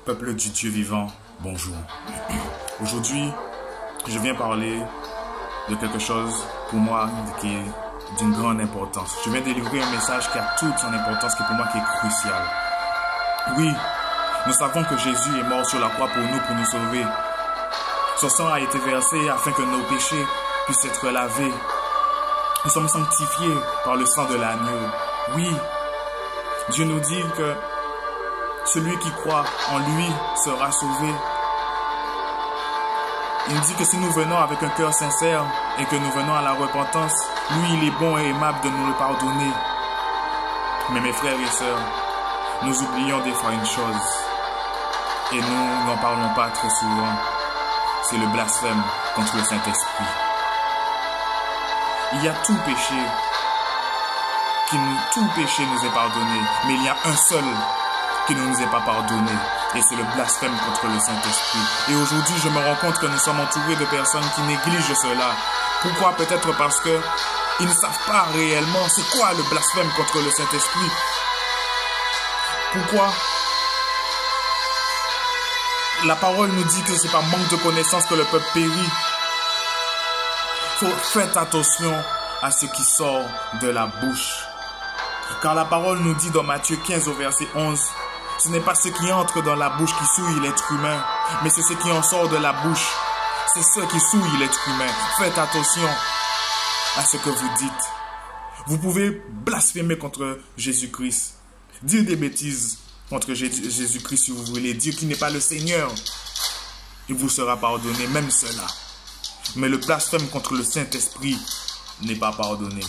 Peuple du Dieu vivant, bonjour. Aujourd'hui, je viens parler de quelque chose pour moi qui est d'une grande importance. Je viens délivrer un message qui a toute son importance, qui pour moi qui est crucial. Oui, nous savons que Jésus est mort sur la croix pour nous sauver. Son sang a été versé afin que nos péchés puissent être lavés. Nous sommes sanctifiés par le sang de l'agneau. Oui, Dieu nous dit que celui qui croit en lui sera sauvé. Il nous dit que si nous venons avec un cœur sincère et que nous venons à la repentance, lui, il est bon et aimable de nous le pardonner. Mais mes frères et sœurs, nous oublions des fois une chose, et nous n'en parlons pas très souvent, c'est le blasphème contre le Saint-Esprit. Il y a tout péché nous est pardonné, mais il y a un seul qui ne nous est pas pardonné, et c'est le blasphème contre le Saint-Esprit. Et aujourd'hui, je me rends compte que nous sommes entourés de personnes qui négligent cela. Pourquoi? Peut-être parce que ils ne savent pas réellement c'est quoi le blasphème contre le Saint-Esprit. Pourquoi? La parole nous dit que c'est par manque de connaissance que le peuple périt. Faites attention à ce qui sort de la bouche. Car la parole nous dit dans Matthieu 15 au verset 11, ce n'est pas ce qui entre dans la bouche qui souille l'être humain, mais c'est ce qui en sort de la bouche. C'est ce qui souille l'être humain. Faites attention à ce que vous dites. Vous pouvez blasphémer contre Jésus-Christ, dire des bêtises contre Jésus-Christ si vous voulez, dire qu'il n'est pas le Seigneur. Il vous sera pardonné, même cela. Mais le blasphème contre le Saint-Esprit n'est pas pardonné.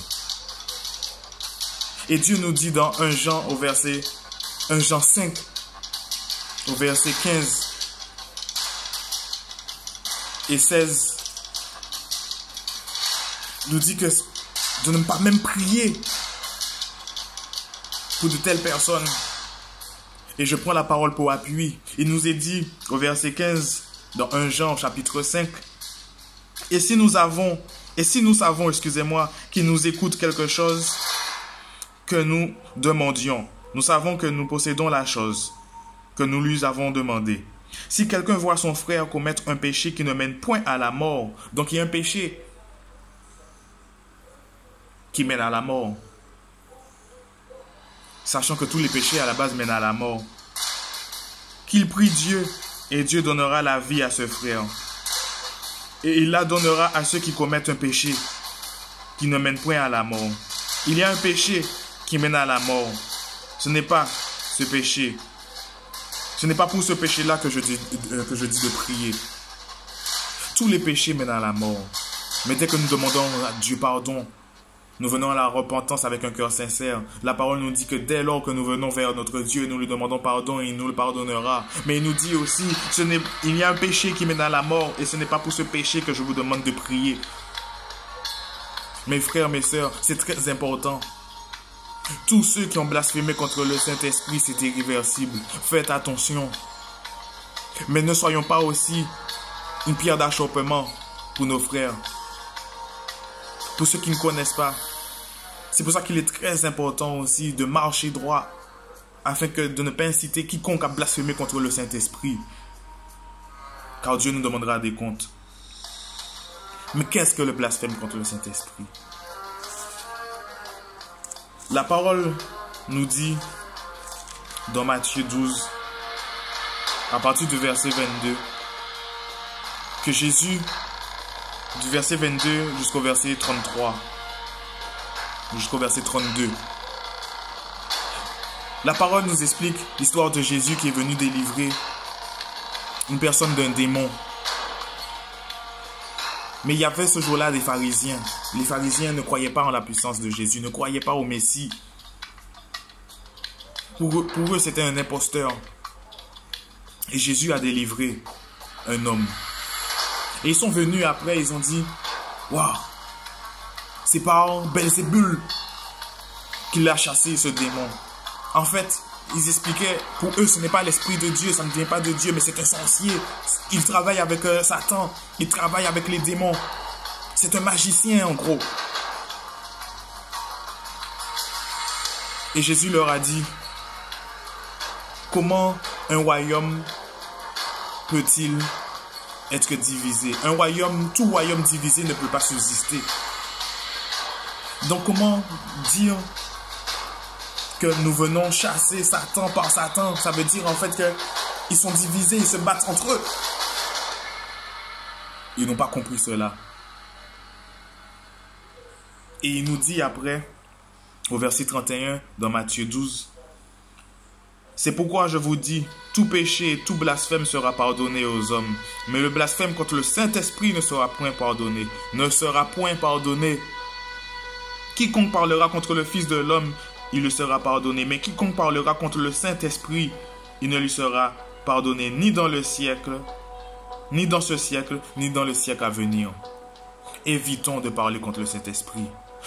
Et Dieu nous dit dans 1 Jean 5, au verset 15 et 16, nous dit que de ne pas même prier pour de telles personnes. Et je prends la parole pour appui. Il nous est dit au verset 15 dans 1 Jean chapitre 5, et si nous savons, qu'il nous écoute quelque chose que nous demandions, nous savons que nous possédons la chose que nous lui avons demandé. Si quelqu'un voit son frère commettre un péché qui ne mène point à la mort, donc il y a un péché qui mène à la mort, sachant que tous les péchés à la base mènent à la mort, qu'il prie Dieu et Dieu donnera la vie à ce frère. Et il la donnera à ceux qui commettent un péché qui ne mène point à la mort. Il y a un péché qui mène à la mort. Ce n'est pas ce péché. Ce n'est pas pour ce péché-là que je dis de prier. Tous les péchés mènent à la mort. Mais dès que nous demandons à Dieu pardon, nous venons à la repentance avec un cœur sincère. La parole nous dit que dès lors que nous venons vers notre Dieu, nous lui demandons pardon et il nous le pardonnera. Mais il nous dit aussi, il y a un péché qui mène à la mort et ce n'est pas pour ce péché que je vous demande de prier. Mes frères, mes sœurs, c'est très important. Tous ceux qui ont blasphémé contre le Saint-Esprit, c'est irréversible. Faites attention. Mais ne soyons pas aussi une pierre d'achoppement pour nos frères. Pour ceux qui ne connaissent pas. C'est pour ça qu'il est très important aussi de marcher droit afin de ne pas inciter quiconque à blasphémer contre le Saint-Esprit. Car Dieu nous demandera des comptes. Mais qu'est-ce que le blasphème contre le Saint-Esprit? La parole nous dit dans Matthieu 12, à partir du verset 22, que Jésus, du verset 22 jusqu'au verset 33, jusqu'au verset 32, la parole nous explique l'histoire de Jésus qui est venu délivrer une personne d'un démon. Mais il y avait ce jour-là des pharisiens. Les pharisiens ne croyaient pas en la puissance de Jésus, ne croyaient pas au Messie. Pour eux, c'était un imposteur. Et Jésus a délivré un homme. Et ils sont venus après, ils ont dit, waouh, c'est par Belzébul qu'il a chassé ce démon. En fait, ils expliquaient, pour eux, ce n'est pas l'Esprit de Dieu, ça ne vient pas de Dieu, mais c'est un sorcier. Il travaille avec Satan, il travaille avec les démons. C'est un magicien, en gros. Et Jésus leur a dit, comment un royaume peut-il être divisé? Un royaume, tout royaume divisé ne peut pas subsister. Donc comment dire que nous venons chasser Satan par Satan? Ça veut dire en fait qu'ils sont divisés, ils se battent entre eux. Ils n'ont pas compris cela. Et il nous dit après, au verset 31, dans Matthieu 12, « C'est pourquoi je vous dis, tout péché et tout blasphème sera pardonné aux hommes, mais le blasphème contre le Saint-Esprit ne sera point pardonné. Ne sera point pardonné. Quiconque parlera contre le Fils de l'homme, il lui sera pardonné. Mais quiconque parlera contre le Saint-Esprit, il ne lui sera pardonné ni dans le siècle, ni dans ce siècle, ni dans le siècle à venir. » Évitons de parler contre le Saint-Esprit.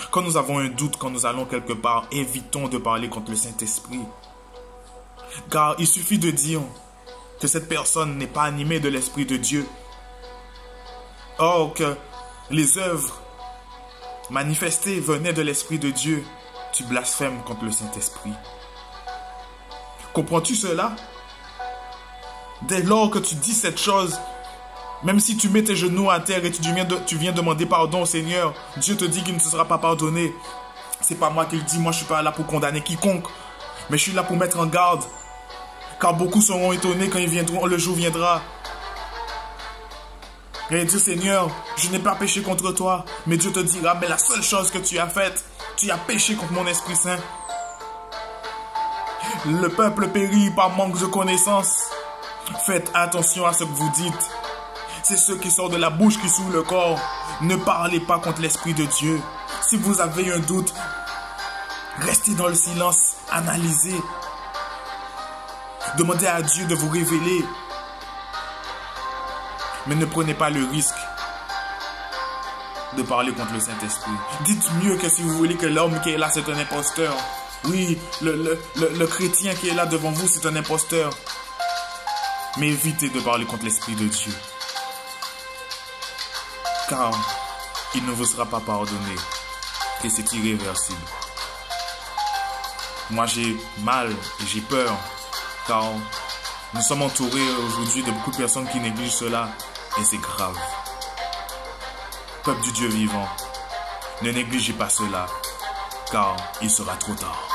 Quand nous avons un doute, quand nous allons quelque part, évitons de parler contre le Saint-Esprit. Car il suffit de dire que cette personne n'est pas animée de l'Esprit de Dieu. Or, que les œuvres manifestées venaient de l'Esprit de Dieu. Tu blasphèmes contre le Saint-Esprit. Comprends-tu cela? Dès lors que tu dis cette chose, même si tu mets tes genoux à terre et tu viens demander pardon au Seigneur, Dieu te dit qu'il ne te sera pas pardonné. C'est pas moi qui le dis, moi je suis pas là pour condamner quiconque, mais je suis là pour mettre en garde. Car beaucoup seront étonnés quand le jour viendra. Et dire, Seigneur, je n'ai pas péché contre toi. Mais Dieu te dira, mais la seule chose que tu as faite, tu as péché contre mon Esprit Saint. Le peuple périt par manque de connaissance. Faites attention à ce que vous dites. C'est ce qui sort de la bouche qui souille le corps. Ne parlez pas contre l'Esprit de Dieu. Si vous avez un doute, restez dans le silence, analysez. Demandez à Dieu de vous révéler. Mais ne prenez pas le risque de parler contre le Saint-Esprit. Dites mieux que si vous voulez que l'homme qui est là, c'est un imposteur. Oui, le chrétien qui est là devant vous, c'est un imposteur. Mais évitez de parler contre l'Esprit de Dieu. Car il ne vous sera pas pardonné. Et c'est irréversible. Moi, j'ai mal et j'ai peur. Car nous sommes entourés aujourd'hui de beaucoup de personnes qui négligent cela. Et c'est grave. Peuple du Dieu vivant, ne négligez pas cela. Car il sera trop tard.